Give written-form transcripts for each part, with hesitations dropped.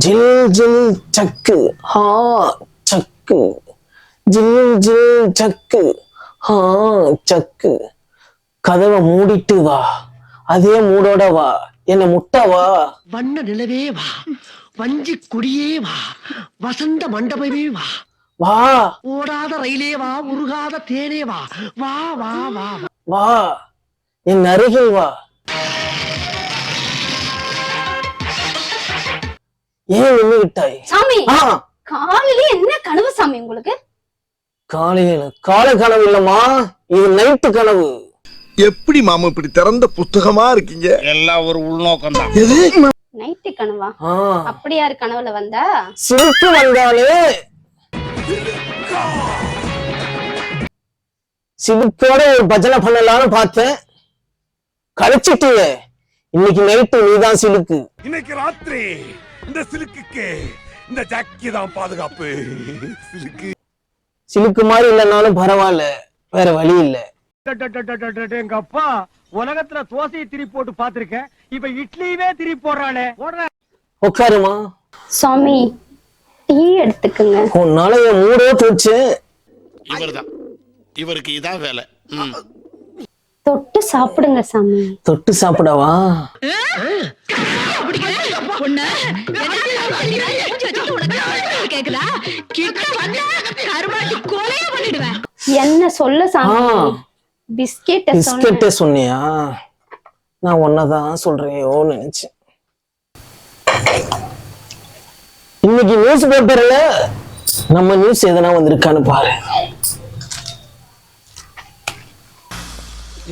ஜில் ஜில் சக்கு ஹா சக்கு ஜில் ஜில் சக்கு ஹா சக்கு கதவை மூடிட்டு வா அதே மூடோட வா என்ன முட்டா வா வண்ண நிலவே வா வஞ்சி கொடியே வா வசந்த மண்டபமே வா வா ஓடாத ரயிலே வா உருகாத தேனே வா வா வா வா வா என் அருகில் வா ஏன் நின்று விட்டாய் சாமி காலையில என்ன கனவு சாமி உங்களுக்கு? காலையில காலை கனவு இல்லம்மா, இது நைட்டு கனவு. எப்படி மாமா இப்படி திறந்த புத்தகமா இருக்கீங்க? எல்லாம் ஒரு உள்நோக்கம் தான். எது நைட்டு கனவா? அப்படி யாரு கனவுல வந்தா? சிரிப்பு வந்தாலே சிரிப்போட ஒரு பஜனை பண்ணலாம்னு பார்த்தேன், கழிச்சிட்டிய. இன்னைக்கு நைட்டு நீதான் சிலுக்கு. இன்னைக்கு ராத்திரி இந்த சிலுக்குக்கு இந்த ஜாக்கி தான் பாதுகாப்பு. சிலுக்கு சிலுக்கு மாதிரி இல்லைன்னாலும் பரவாயில்ல, வேற வழி இல்ல. எங்க அப்பா உலகத்துல தோசையை திரி போட்டு பாத்திருக்கேன், இப்ப இட்லியவே திரி போடுறானே. உட்காருமா. சாமி டீ எடுத்துக்குங்க. உன்னால என் மூடே போச்சு. இவர்தான், இவருக்கு இதான் வேலை. தொட்டு சாப்பிடுங்க சாமி. தொட்டு சாப்பிடவா? என்ன சொல்ல சாமி? பிஸ்கெட்ட சொன்னியா? நான் ஒன்னதான் சொல்றேன் நினைச்சேன். இன்னைக்கு நியூஸ் பேப்பர்ல நம்ம நியூஸ் எதனா வந்திருக்கான்னு பாரு.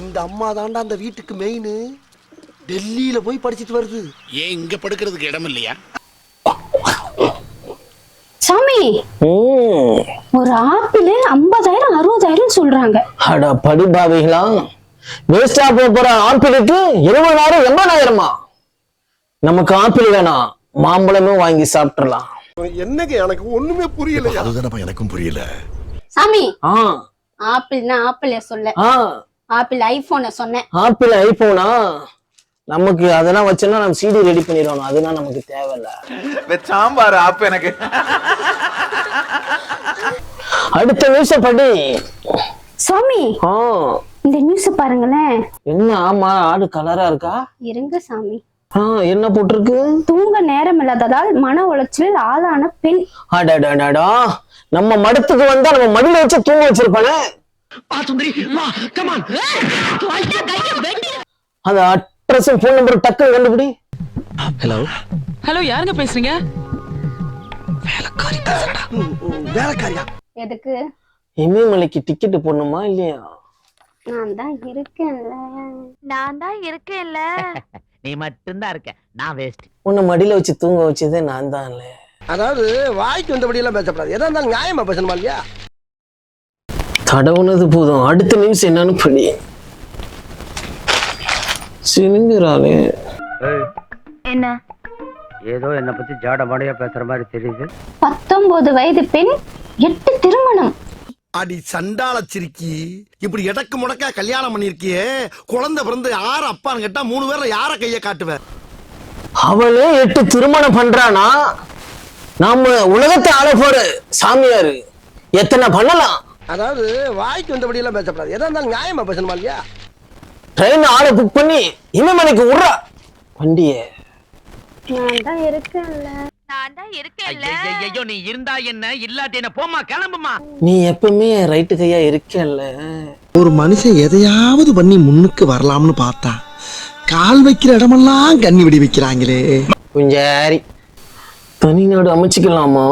இந்த அம்மா தாண்டா அந்த வீட்டுக்கு மெயின். டெல்லியில போய் படிச்சிட்டு வருது. ஏன் இங்க படுக்கிறதுக்கு இடம் இல்லையா? சாமி ஒரு ஆப்பிள் 50,000 60,000 சொல்றாங்க. அட படிபாவிகளா, வேஸ்டா போற ஆப்பிளுக்கு 70,000 80,000மா? நமக்கு ஆப்பிள் வேணாம், மாம்பழமும் வாங்கி சாப்பிட்டுறலாம். என்னங்க எனக்கு ஒண்ணுமே புரியல. அதுதானப்பா எனக்கும் புரியல. சாமி ஆப்பிள்னா ஆப்பிள சொல்ல, ஆப்பிள் ஐபோனை சொன்னேன். ஆப்பிள் ஐபோனா? நமக்கு அதெல்லாம் வச்சோம்னா நம்ம சிடி ரெடி பண்ணிடுவோம், அதெல்லாம் நமக்கு தேவையில்ல. சாம்பார் ஆப் எனக்கு. அடுத்த நியூஸ படி. சாமி இந்த நியூஸ் பாருங்களேன். என்ன? ஆமா, ஆடு கலரா இருக்கா? இருங்க சாமி. என்ன போட்டிருக்கு? தூங்க நேரம் இல்லாததால் மன உளைச்சலில் ஆளான பெண். அடடடடா, நம்ம மடத்துக்கு வந்தா நம்ம மடியில வச்சு தூங்க வச்சிருப்பானே. அது அட்ரஸ் போன் நம்பர் டக்கு கண்டுபிடி. ஹலோ ஹலோ, யாருங்க பேசுறீங்க? வேலைக்காரி பேசுறடா. வேலைக்காரியா? எதுக்கு? இமயமலைக்கு டிக்கெட் போடணுமா இல்லையா? நான் தான் இருக்கேன்ல. நீ மட்டும்தான் இருக்க, நான் வேஸ்ட். உன்னை மடியில வச்சு தூங்க வச்சதே நான் தான். அதாவது வாய்க்கு வந்தபடி எல்லாம் பேசப்படாது, எதா இருந்தாலும் நியாயமா பேசணுமா இல்லையா? தடவுனது போதும், அடுத்த நிமிஷம் என்னன்னு படி. சினுங்கிறாளே. என்ன? ஏதோ என்ன பத்தி ஜாட மாடையா பேசுற மாதிரி தெரியுது. 19 வயது பெண் 8 திருமணம். அடி சண்டால சிரிக்கி, இப்படி எடக்கு முடக்கா கல்யாணம் பண்ணிருக்கியே, குழந்தை பிறந்து யார அப்பான்னு கேட்டா 3 பேர்ல யார கைய காட்டுவேன்? அவளே 8 திருமணம் பண்றானா? நாம உலகத்தை ஆள போற சாமியாரு எத்தனை பண்ணலாம்? அதாவது வாய்க்கு வந்தபடி எல்லாம் பேசப்படாது, எதா இருந்தாலும் நியாயமா பேசணுமா இல்லையா? ட்ரெயின் ஆளை புக் பண்ணி இமயமலைக்கு விடுறா வண்டிய. நான் தான் இருக்கேன்ல. ஐயோ, நீ இருந்தா என்ன, இல்லாட்டி என்ன? போமா, கிளம்புமா. நீ எப்பவுமே ரைட்டு கையா இருக்கல. ஒரு மனுஷன் எதையாவது பண்ணி முன்னுக்கு வரலாம்னு பார்த்தா கால் வைக்கிற இடமெல்லாம் கண்ணி விடி வைக்கிறாங்களே. குஞ்சாரி, தனிநாடு அமைச்சுக்கலாமா?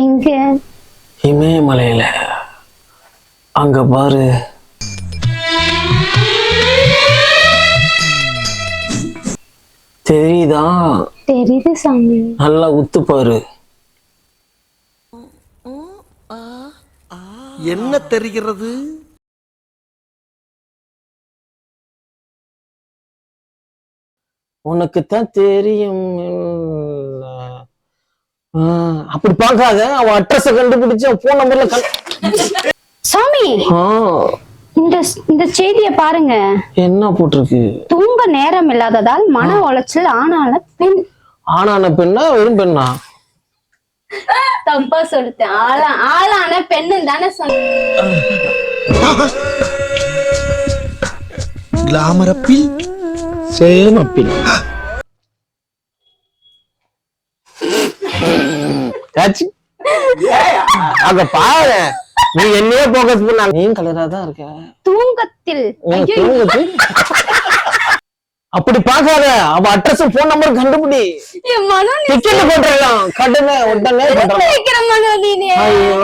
எங்க? இமயமலையில. அங்க பாரு. தெரியுதா? தெரியுது சாமி. நல்லா உத்து பாரு. என்ன தெரிகிறது? உனக்குத்தான் தெரியும். அப்படி பார்க்காத, அவன் அட்ரஸ கண்டுபிடிச்சு போன் நம்பர்ல சாமி இந்த செய்திய பாருங்க. என்ன போட்டிருக்கு? தூங்க நேரம் இல்லாததால் மன உளைச்சல் ஆனால பெண். ஆணான பெண்ணா வெறும் பெண்ணா? தப்பா சொல்லிட்டேன். ஆளான பெண்ணு தானே சொன்னேன். கிளாமர் அப்பில் சேம் அப்பில். அங்க பாரு, நீ என்னையே போக்கஸ் பண்ண, நீ கலரா தான் இருக்க. தூங்கத்தில் அப்படி பாக்காத, அவ அட்ரஸ் போன் நம்பர் கண்டுபிடி. என் மனோ டிக்கெட் போட்டுடலாம், கடனை உடனே வைக்கிற மனோ நீ. ஐயோ